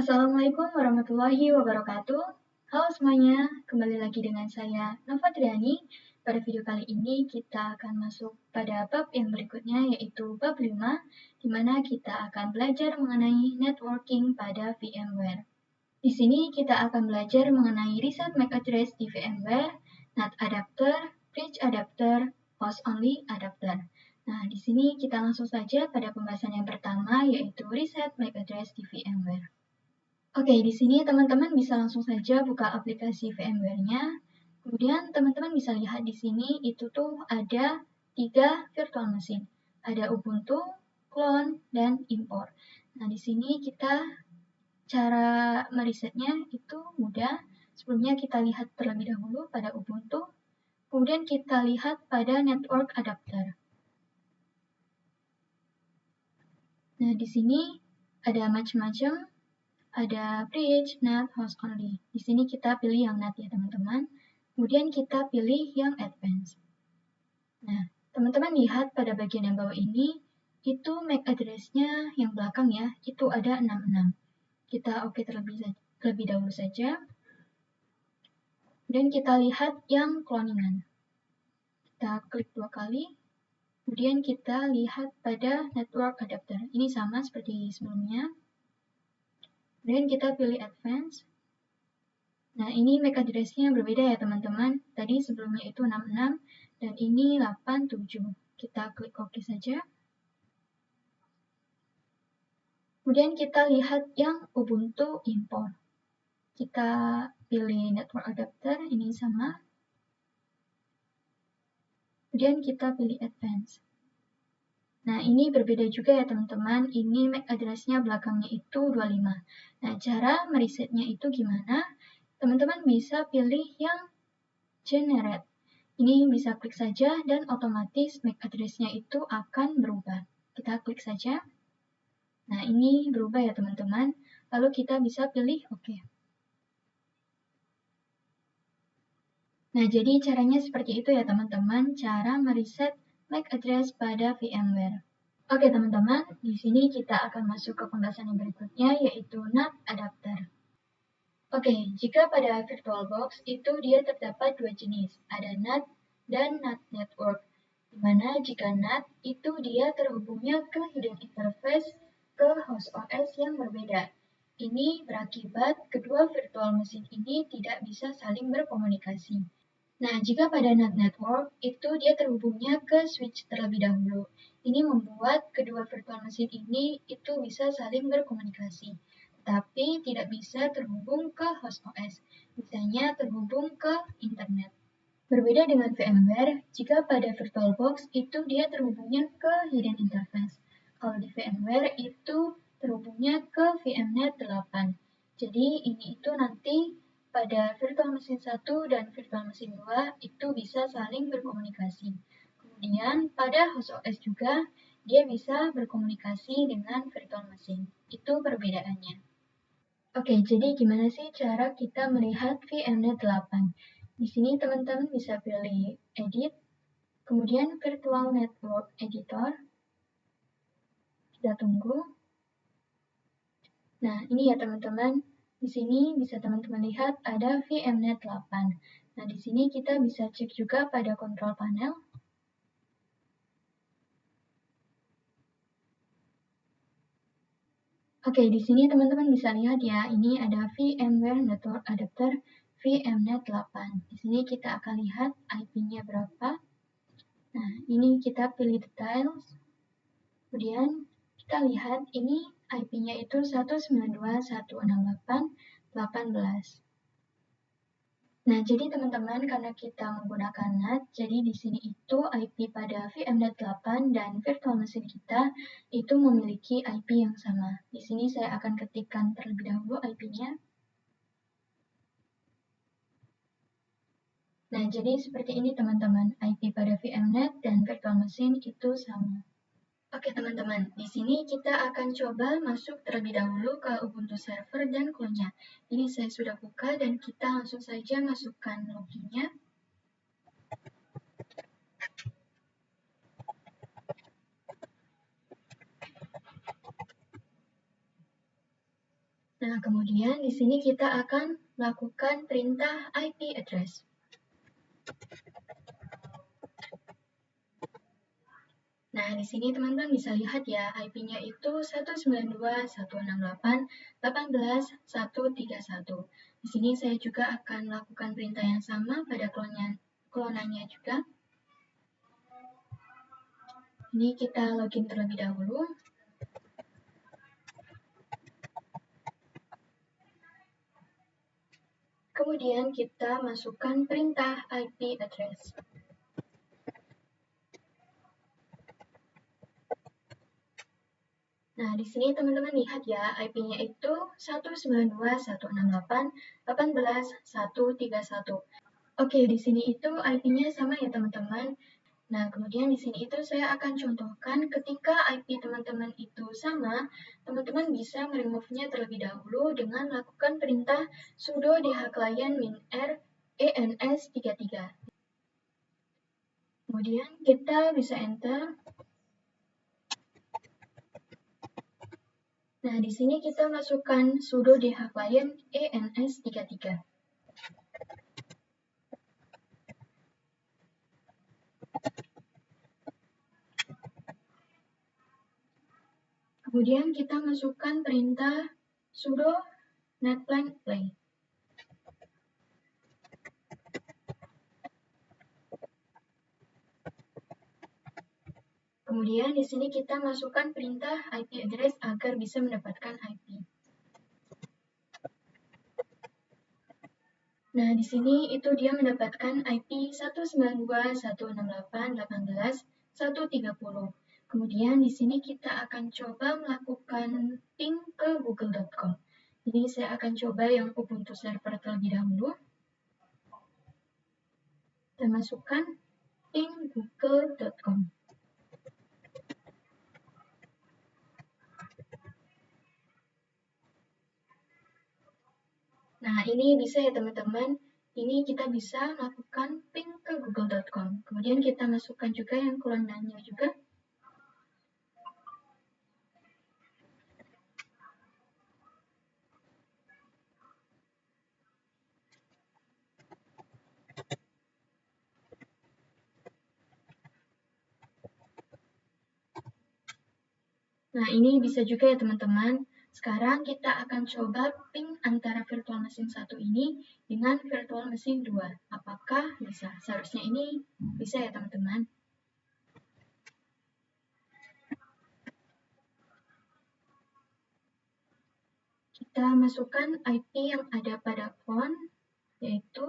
Assalamualaikum warahmatullahi wabarakatuh. Halo semuanya, kembali lagi dengan saya Nova Triani. Pada video kali ini kita akan masuk pada bab yang berikutnya yaitu bab 5, di mana kita akan belajar mengenai networking pada VMware. Di sini kita akan belajar mengenai reset MAC address di VMware, NAT adapter, bridge adapter, host only adapter. Nah, di sini kita langsung saja pada pembahasan yang pertama yaitu reset MAC address di VMware. Oke, di sini teman-teman bisa langsung saja buka aplikasi VMware-nya. Kemudian teman-teman bisa lihat di sini itu tuh ada 3 virtual machine. Ada Ubuntu, clone, dan import. Nah, di sini kita cara merisetnya itu mudah. Sebelumnya kita lihat terlebih dahulu pada Ubuntu. Kemudian kita lihat pada network adapter. Nah, di sini ada macam-macam. Ada bridge, NAT, host only. Di sini kita pilih yang NAT ya teman-teman. Kemudian kita pilih yang advanced. Nah, teman-teman lihat pada bagian yang bawah ini, itu MAC address-nya yang belakang ya, itu ada 66. Kita oke terlebih dahulu saja. Kemudian kita lihat yang cloningan. Kita klik 2 kali. Kemudian kita lihat pada network adapter. Ini sama seperti sebelumnya. Kemudian kita pilih advanced. Nah, ini MAC address-nya berbeda ya teman-teman. Tadi sebelumnya itu 66 dan ini 87. Kita klik OK saja. Kemudian kita lihat yang Ubuntu import. Kita pilih network adapter, ini sama. Kemudian kita pilih advanced. Nah, ini berbeda juga ya teman-teman. Ini MAC address-nya belakangnya itu 25. Nah, cara meresetnya itu gimana? Teman-teman bisa pilih yang generate. Ini bisa klik saja dan otomatis MAC address-nya itu akan berubah. Kita klik saja. Nah, ini berubah ya teman-teman. Lalu kita bisa pilih OK. Nah, jadi caranya seperti itu ya teman-teman, cara mereset MAC address pada VMware. Oke teman-teman, di sini kita akan masuk ke pembahasan yang berikutnya yaitu NAT adapter. Oke, jika pada VirtualBox itu dia terdapat 2 jenis, ada NAT dan NAT network. Dimana jika NAT itu dia terhubungnya ke hidden interface ke host OS yang berbeda. Ini berakibat kedua virtual machine ini tidak bisa saling berkomunikasi. Nah, jika pada NAT network itu dia terhubungnya ke switch terlebih dahulu. Ini membuat kedua virtual machine ini itu bisa saling berkomunikasi, tapi tidak bisa terhubung ke host OS, misalnya terhubung ke internet. Berbeda dengan VMware, jika pada VirtualBox itu dia terhubungnya ke hidden interface. Kalau di VMware itu terhubungnya ke VMnet 8. Jadi ini itu nanti pada virtual machine 1 dan virtual machine 2 itu bisa saling berkomunikasi. Kemudian pada host OS juga dia bisa berkomunikasi dengan virtual machine. Itu perbedaannya. Oke, jadi gimana sih cara kita melihat VMnet 8? Di sini teman-teman bisa pilih Edit, kemudian Virtual Network Editor. Kita tunggu. Nah, ini ya teman-teman. Di sini bisa teman-teman lihat ada VMnet 8. Nah, di sini kita bisa cek juga pada control panel. Oke, di sini teman-teman bisa lihat ya, ini ada VMware Network Adapter VMnet 8. Di sini kita akan lihat IP-nya berapa. Nah, ini kita pilih details. Kemudian kita lihat ini IP-nya itu 192.168.18. Nah, jadi teman-teman karena kita menggunakan NAT, jadi di sini itu IP pada VMnet 8 dan virtual machine kita itu memiliki IP yang sama. Di sini saya akan ketikkan terlebih dahulu IP-nya. Nah, jadi seperti ini teman-teman, IP pada VMnet dan virtual machine itu sama. Oke teman-teman, di sini kita akan coba masuk terlebih dahulu ke Ubuntu server dan clone-nya. Ini saya sudah buka dan kita langsung saja masukkan loginnya. Nah, kemudian di sini kita akan melakukan perintah IP address. Nah, di sini teman-teman bisa lihat ya, IP-nya itu 192.168.18.131. Di sini saya juga akan melakukan perintah yang sama pada klonannya juga. Ini kita login terlebih dahulu. Kemudian kita masukkan perintah IP address. Nah, di sini teman-teman lihat ya, IP-nya itu 192.168.18.131. Oke, di sini itu IP-nya sama ya teman-teman. Nah, kemudian di sini itu saya akan contohkan ketika IP teman-teman itu sama, teman-teman bisa meremove-nya terlebih dahulu dengan melakukan perintah sudo dhclient -r ens33. Kemudian kita bisa enter. Nah, di sini kita masukkan sudo dhclient ens33. Kemudian kita masukkan perintah sudo netplank play. Kemudian di sini kita masukkan perintah IP address agar bisa mendapatkan IP. Nah, di sini itu dia mendapatkan IP 192.168.18.130. Kemudian di sini kita akan coba melakukan ping ke google.com. Jadi saya akan coba yang Ubuntu server terlebih dahulu. Dan masukkan ping google.com. Nah, ini bisa ya teman-teman. Ini kita bisa melakukan ping ke google.com. Kemudian kita masukkan juga yang klonannya juga. Nah, ini bisa juga ya teman-teman. Sekarang kita akan coba ping antara virtual machine 1 ini dengan virtual machine 2. Apakah bisa? Seharusnya ini bisa ya teman-teman. Kita masukkan IP yang ada pada phone, yaitu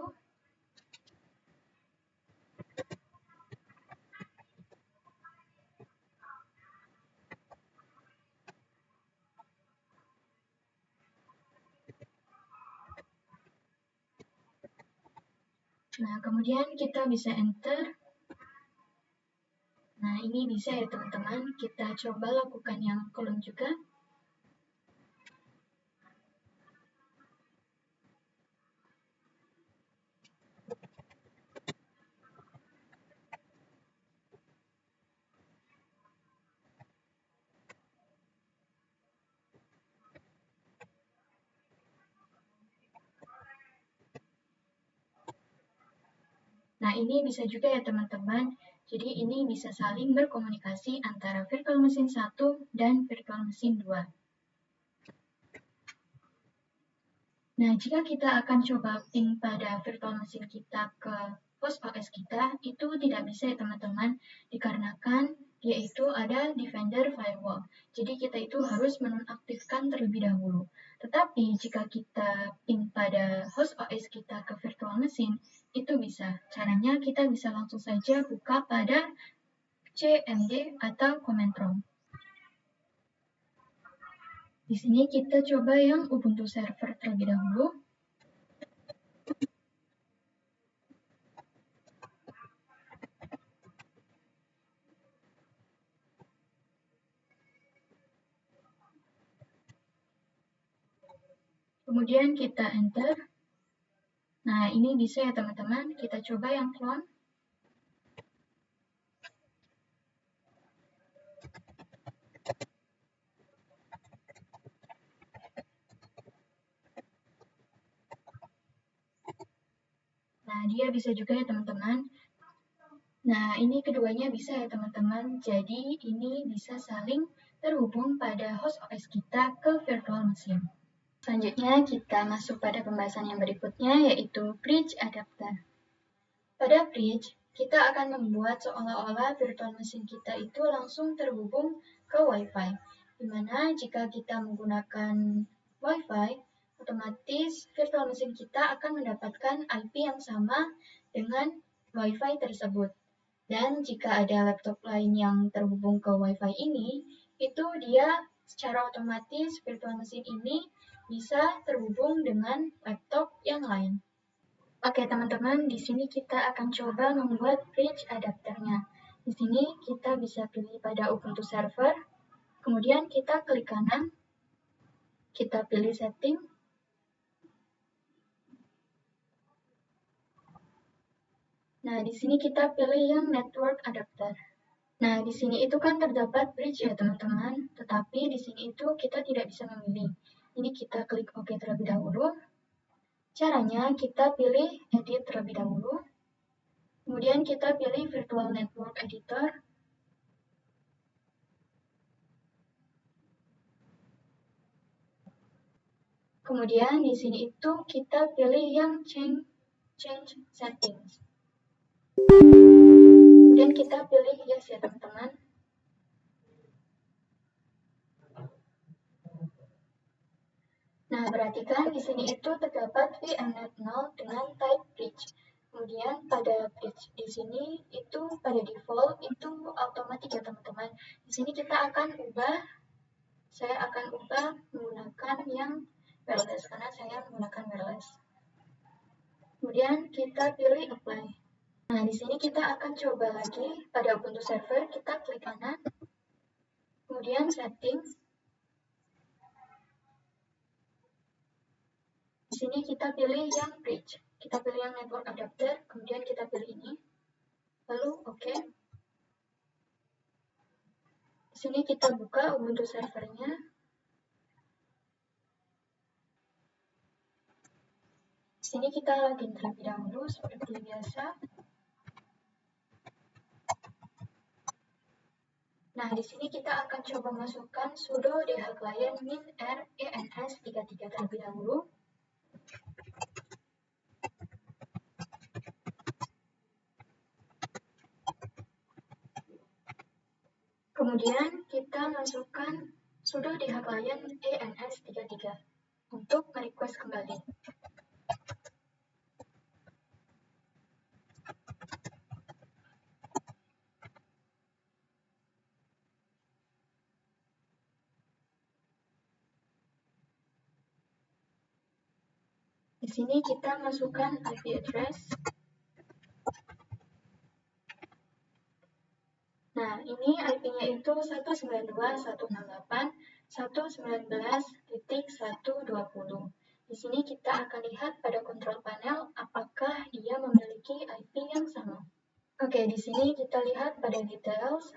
nah, kemudian kita bisa enter. Nah, ini bisa ya teman-teman. Kita coba lakukan yang clone juga. Nah, ini bisa juga ya teman-teman. Jadi ini bisa saling berkomunikasi antara virtual machine 1 dan virtual machine 2. Nah, jika kita akan coba ping pada virtual machine kita ke host OS kita, itu tidak bisa ya teman-teman, dikarenakan yaitu ada Defender Firewall. Jadi kita itu harus menonaktifkan terlebih dahulu. Tetapi jika kita ping pada host OS kita ke virtual machine, itu bisa. Caranya kita bisa langsung saja buka pada cmd atau command prompt. Di sini kita coba yang Ubuntu server terlebih dahulu. Kemudian kita enter. Nah, ini bisa ya teman-teman. Kita coba yang clone. Nah, dia bisa juga ya teman-teman. Nah, ini keduanya bisa ya teman-teman. Jadi, ini bisa saling terhubung pada host OS kita ke virtual machine. Selanjutnya, kita masuk pada pembahasan yang berikutnya, yaitu bridge adapter. Pada bridge, kita akan membuat seolah-olah virtual machine kita itu langsung terhubung ke Wi-Fi. Dimana jika kita menggunakan Wi-Fi, otomatis virtual machine kita akan mendapatkan IP yang sama dengan Wi-Fi tersebut. Dan jika ada laptop lain yang terhubung ke Wi-Fi ini, itu dia secara otomatis virtual machine ini bisa terhubung dengan laptop yang lain. Oke teman-teman, di sini kita akan coba membuat bridge adapternya. Di sini kita bisa pilih pada Ubuntu server, kemudian kita klik kanan, kita pilih setting, nah, di sini kita pilih yang network adapter. Nah, di sini itu kan terdapat bridge ya teman-teman, tetapi di sini itu kita tidak bisa memilih. Jadi kita klik OK terlebih dahulu. Caranya kita pilih edit terlebih dahulu. Kemudian kita pilih virtual network editor. Kemudian di sini itu kita pilih yang change settings. Kemudian kita pilih yes ya teman-teman. Nah, perhatikan di sini itu terdapat VMnet 0 dengan type bridge. Kemudian pada bridge di sini itu pada default itu otomatis ya teman-teman. Di sini kita akan ubah, saya akan ubah menggunakan yang wireless karena saya menggunakan wireless. Kemudian kita pilih apply. Nah, di sini kita akan coba lagi pada Ubuntu server, kita klik kanan. Kemudian settings. Di sini kita pilih yang bridge. Kita pilih yang network adapter, kemudian kita pilih ini. Lalu OK. Di sini kita buka Ubuntu servernya. Di sini kita login terlebih dahulu seperti biasa. Nah, di sini kita akan coba masukkan sudo dhclient min r ens33 terlebih dahulu. Kemudian kita masukkan sudo dhclient ens33 untuk merequest kembali. Di sini kita masukkan IP address. Nah, ini IP-nya itu 192.168.119.120. Di sini kita akan lihat pada control panel apakah dia memiliki IP yang sama. Oke, di sini kita lihat pada details.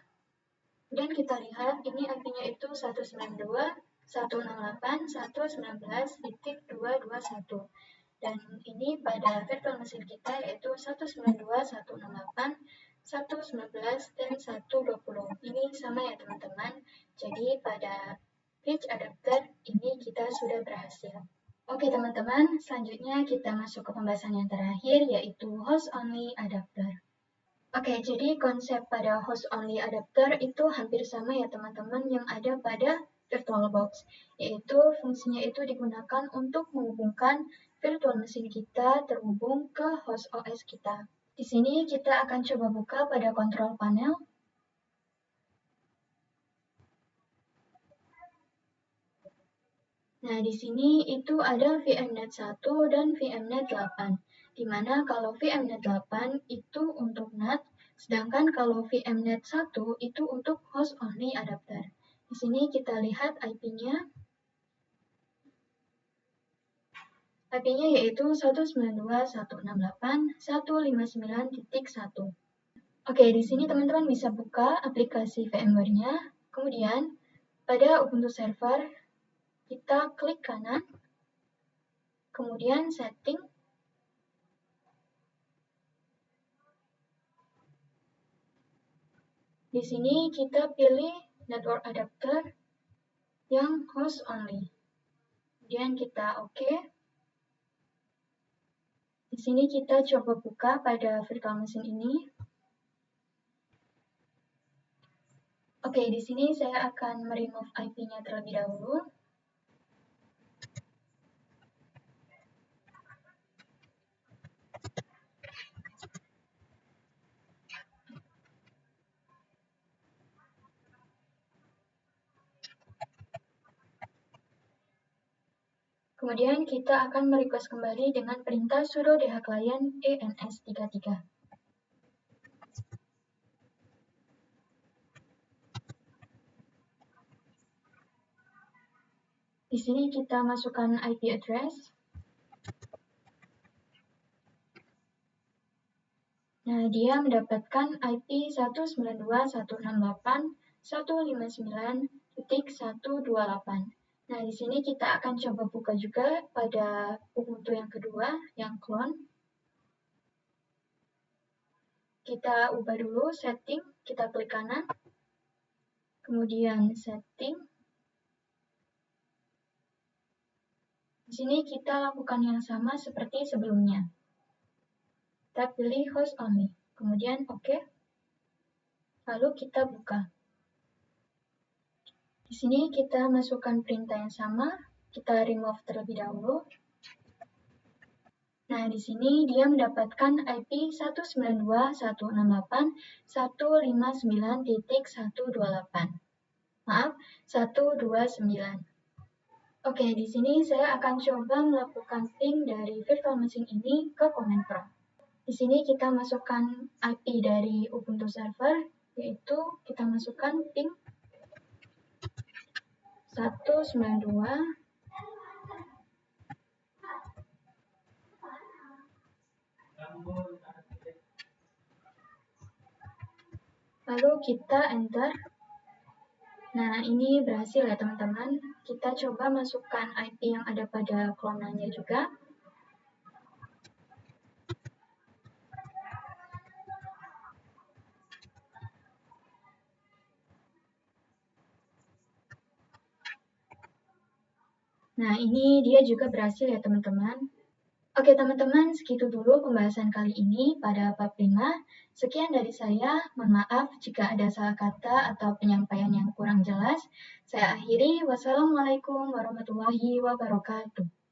Dan kita lihat ini IP-nya itu 192.168.119.221. Dan ini pada virtual machine kita yaitu 192.168.119 dan 120. Ini sama ya teman-teman. Jadi pada bridge adapter ini kita sudah berhasil. Oke teman-teman, selanjutnya kita masuk ke pembahasan yang terakhir yaitu host only adapter. Oke, jadi konsep pada host only adapter itu hampir sama ya teman-teman yang ada pada VirtualBox, yaitu fungsinya itu digunakan untuk menghubungkan virtual machine kita terhubung ke host OS kita. Di sini kita akan coba buka pada control panel. Nah, di sini itu ada VMnet 1 dan VMnet 8. Di mana kalau VMnet 8 itu untuk NAT, sedangkan kalau VMnet 1 itu untuk host only adapter. Di sini kita lihat IP-nya. IP-nya yaitu 192.168.159.1. Oke, di sini teman-teman bisa buka aplikasi VMware-nya. Kemudian, pada Ubuntu server, kita klik kanan, kemudian setting, Di sini kita pilih network adapter yang host only. Kemudian kita oke. Di sini kita coba buka pada virtual machine ini. Oke, di sini saya akan meremove IP-nya terlebih dahulu. Kemudian kita akan merequest kembali dengan perintah sudo dhclient ens33. Di sini kita masukkan IP address. Nah, dia mendapatkan IP 192.168.159.128. Nah, di sini kita akan coba buka juga pada Ubuntu yang kedua, yang clone. Kita ubah dulu setting, kita klik kanan, kemudian setting. Di sini kita lakukan yang sama seperti sebelumnya. Kita pilih host only, kemudian oke. Lalu kita buka. Di sini kita masukkan perintah yang sama, kita remove terlebih dahulu. Nah, di sini dia mendapatkan IP 192.168.159.128. Maaf, 129. Oke, di sini saya akan coba melakukan ping dari virtual machine ini ke command prompt. Di sini kita masukkan IP dari Ubuntu server, yaitu kita masukkan ping 192. Lalu kita enter. Nah, ini berhasil ya teman-teman. Kita coba masukkan IP yang ada pada klonannya juga. Nah, ini dia juga berhasil ya teman-teman. Oke teman-teman, segitu dulu pembahasan kali ini pada bab 5. Sekian dari saya, mohon maaf jika ada salah kata atau penyampaian yang kurang jelas. Saya akhiri, wassalamualaikum warahmatullahi wabarakatuh.